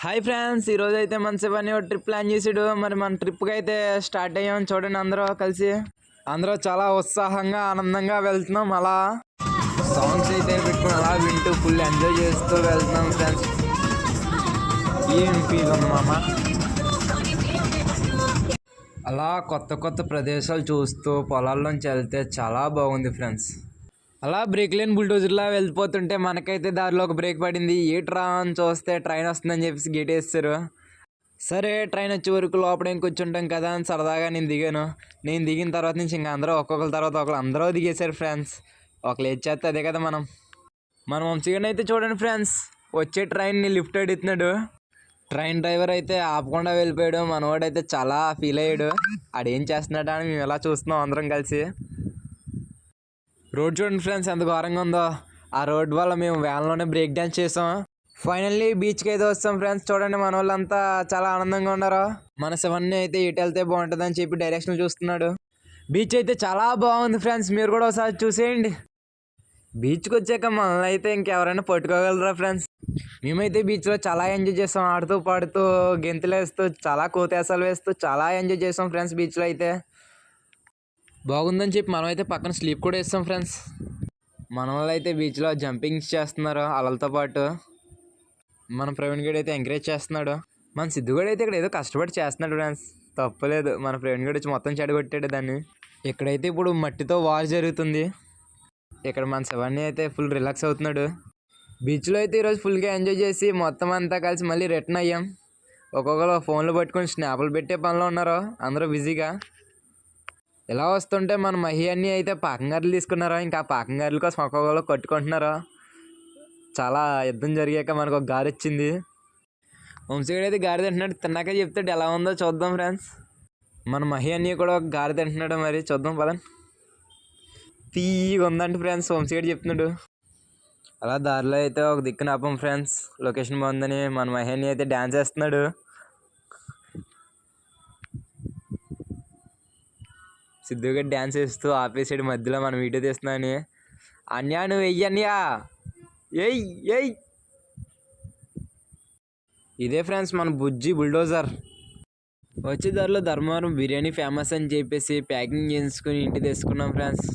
Hi friends, ఈరోజు అయితే మన శివాని ఒక ట్రిప్ ప్లాన్ చేసాడు. మరి మన ట్రిప్కి అయితే స్టార్ట్ అయ్యాం. చూడండి, అందరూ కలిసి అందరూ చాలా ఉత్సాహంగా ఆనందంగా వెళ్తున్నాం. అలా సాంగ్స్ అయితే పెట్టుకుని అలా వింటూ ఫుల్ ఎంజాయ్ చేస్తూ వెళ్తున్నాం ఫ్రెండ్స్. ఏం ఫీల్ అమ్మా, అలా కొత్త కొత్త ప్రదేశాలు చూస్తూ పొలాల్లోంచి వెళ్తే చాలా బాగుంది ఫ్రెండ్స్. అలా బ్రేక్ లేని బుల్డోజర్లా వెళ్ళిపోతుంటే మనకైతే దారిలో ఒక బ్రేక్ పడింది. ఏట్రా అని చూస్తే ట్రైన్ వస్తుందని చెప్పేసి గేట్ వేస్తారు. సరే, ట్రైన్ వచ్చే వరకు లోపల ఏం కూర్చుంటాం కదా అని సరదాగా నేను దిగాను. నేను దిగిన తర్వాత నుంచి ఇంకా అందరూ ఒక్కొక్కరి తర్వాత ఒకరు అందరూ దిగేశారు ఫ్రెండ్స్. ఒకరు ఏది చేస్తే అదే కదా మన వంశీగారిని అయితే చూడండి ఫ్రెండ్స్, వచ్చే ట్రైన్ని లిఫ్ట్ అడుగుతున్నాడు. ట్రైన్ డ్రైవర్ అయితే ఆపకుండా వెళ్ళిపోయాడు. మనవాడైతే చాలా ఫీల్ అయ్యాడు. ఆడేం చేస్తున్నాడా అని మేము ఎలా చూస్తున్నాం అందరం కలిసి. రోడ్ చూడండి ఫ్రెండ్స్ ఎంత ఘోరంగా ఉందో. ఆ రోడ్ వల్ల మేము వ్యాన్లోనే బ్రేక్ డ్యాన్స్ చేసాం. ఫైనల్లీ బీచ్కి అయితే వస్తాం ఫ్రెండ్స్. చూడండి, మన వాళ్ళంతా చాలా ఆనందంగా ఉన్నారు. మన శివన్ని అయితే ఇటు వెళ్తే బాగుంటుంది అని చెప్పి డైరెక్షన్ చూస్తున్నాడు. బీచ్ అయితే చాలా బాగుంది ఫ్రెండ్స్, మీరు కూడా ఒకసారి చూసేయండి. బీచ్కి వచ్చాక మనల్ని అయితే ఇంకెవరైనా పట్టుకోగలరా ఫ్రెండ్స్. మేమైతే బీచ్లో చాలా ఎంజాయ్ చేస్తాం. ఆడుతూ పాడుతూ గెంతులు వేస్తూ చాలా కోతేసాలు వేస్తూ చాలా ఎంజాయ్ చేస్తాం ఫ్రెండ్స్. బీచ్లో అయితే బాగుందని చెప్పి మనం అయితే పక్కన స్లీప్ కూడా వేస్తాం ఫ్రెండ్స్. మన వాళ్ళు అయితే బీచ్లో జంపింగ్స్ చేస్తున్నారు అలలతో పాటు. మన ప్రవీణ్ గడ్ అయితే ఎంకరేజ్ చేస్తున్నాడు. మన సిద్ధు గడ్ అయితే ఇక్కడ ఏదో కష్టపడి చేస్తున్నాడు ఫ్రెండ్స్. తప్పలేదు, మన ప్రవీణ్ గడ్ వచ్చి మొత్తం చెడగొట్టాడు దాన్ని. ఇక్కడైతే ఇప్పుడు మట్టితో వార్ జరుగుతుంది. ఇక్కడ మన శివాన్ని అయితే ఫుల్ రిలాక్స్ అవుతున్నాడు. బీచ్లో అయితే ఈరోజు ఫుల్గా ఎంజాయ్ చేసి మొత్తం అంతా కలిసి మళ్ళీ రిటర్న్ అయ్యాం. ఒక్కొక్కరు ఫోన్లు పట్టుకొని స్నాప్లు పెట్టే పనిలో ఉన్నారు అందరూ బిజీగా. ఇలా వస్తుంటే మన మహి అన్నీ అయితే పాకంగారులు తీసుకున్నారు. ఇంకా పాకంగారుల కోసం ఒక్కొక్కరు కొట్టుకుంటున్నారు. చాలా యుద్ధం జరిగాక మనకు ఒక గారి వచ్చింది. వంశీగడ్ అయితే గారి తింటున్నాడు. తిన్నాక చెప్తాడు ఎలా ఉందో చూద్దాం ఫ్రెండ్స్. మన మహి అన్నీ కూడా ఒక గారి తింటున్నాడు. మరి చూద్దాం పదండి. తీయగా ఉందంటే ఫ్రెండ్స్ వంశీగడ్ చెప్తున్నాడు. అలా దారిలో అయితే ఒక దిక్కున ఆపం ఫ్రెండ్స్, లొకేషన్ బాగుందని. మన మహి అన్నీ అయితే డ్యాన్స్ వేస్తున్నాడు. సిద్ధుగా డ్యాన్స్ వేస్తూ ఆపేసాడు మధ్యలో మనం వీడియో తీస్తున్నాని. అన్యా నువ్వు వెయ్యి అన్యా, ఎయ్ ఎయ్. ఇదే ఫ్రెండ్స్ మన బుజ్జి బుల్డోజర్. వచ్చే దారిలో ధర్మవరం బిర్యానీ ఫేమస్ అని చెప్పేసి ప్యాకింగ్ చేసుకుని ఇంటికి తెచ్చుకున్నాం ఫ్రెండ్స్.